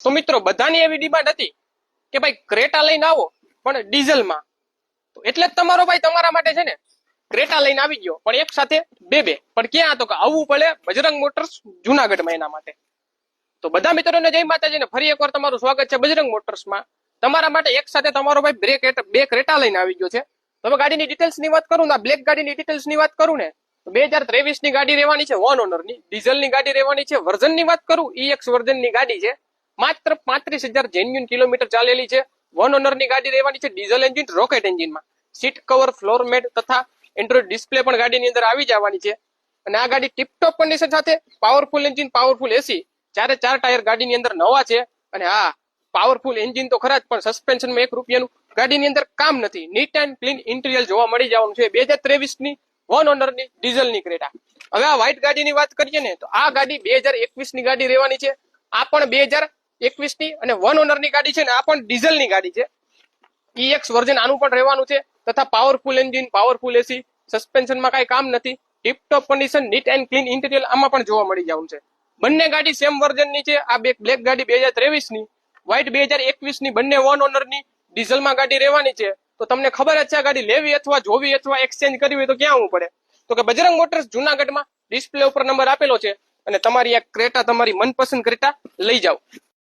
તો મિત્રો બધાની એવી ડિમાન્ડ હતી કે ભાઈ ક્રેટા લઈને આવો પણ ડીઝલમાં. તો એટલે જ તમારો ભાઈ તમારા માટે છે ને ક્રેટા લઈને આવી ગયો, પણ એક સાથે બે પણ ક્યાં તો કે આવવું પડે બજરંગ મોટર્સ જુનાગઢમાં એના માટે. તો બધા મિત્રોને જય માતાજીને ફરી એકવાર તમારું સ્વાગત છે બજરંગ મોટર્સમાં. તમારા માટે એક સાથે તમારો ભાઈ બે ક્રેટા લઈને આવી ગયો છે. તો હવે ગાડીની ડિટેલ્સની વાત કરું ને, બ્લેક ગાડીની ડિટેલ્સની વાત કરું ને, તો 2023 ની ગાડી રહેવાની છે, વન ઓનરની ડીઝલની ગાડી રહેવાની છે. વર્ઝનની વાત કરું EX વર્ઝનની ગાડી છે, માત્ર 35,000 જેન્યુન કિલોમીટર ચાલેલી છે. વન ઓનરની ગાડી રહેવાની છે, ડીઝલ એન્જિન રોકેટ એન્જિનમાં. સીટ કવર, ફ્લોર મેટ તથા એન્ડ્રોઇડ ડિસ્પ્લે પણ ગાડીની અંદર આવી જવાની છે. અને આ ગાડી ટીપટોપ કન્ડિશન સાથે પાવરફુલ એન્જિન, પાવરફુલ એસી, ચારે ચાર ટાયર ગાડીની અંદર નવા છે. અને હા, પાવરફુલ એન્જિન તો ખરા જ, પણ સસ્પેન્શનમાં 1 રૂપિયાનું ગાડીની અંદર કામ નથી. નીટ એન્ડ ક્લીન ઇન્ટિરિયર જોવા મળી જવાનું છે 2023 ની વન ઓનરની ડીઝલની ક્રેટા. હવે આ વ્હાઇટ ગાડીની વાત કરીએ ને, તો આ ગાડી 2021 ની ગાડી રહેવાની છે. આ પણ 2021 ની અને વન ઓનરની ગાડી છે ને, આ પણ ડીઝલની ગાડી છે. EX વર્ઝન આનું પણ રહેવાનું છે, તથા પાવરફુલ એન્જિન, પાવરફુલ એસી, સસ્પેન્શનમાં કાંઈ કામ નથી. Tiptop condition, neat and clean interior આમાં પણ જોવા મળી જવાનું છે. બંને ગાડી સેમ વર્ઝનની છે. આ બ્લેક ગાડી 2023 ની, વ્હાઇટ 2021 ની, બંને વન ઓનરની ડીઝલમાં ગાડી રહેવાની છે. તો તમને ખબર જ છે આ ગાડી લેવી અથવા જોવી અથવા એક્સચેન્જ કરવી હોય તો ક્યાં આવવું પડે? તો કે બજરંગ મોટર્સ જુનાગઢમાં ડિસ્પ્લે ઉપર નંબર આપેલો છે, અને તમારી આ ક્રેટા, તમારી મનપસંદ ક્રેટા લઈ જાઓ.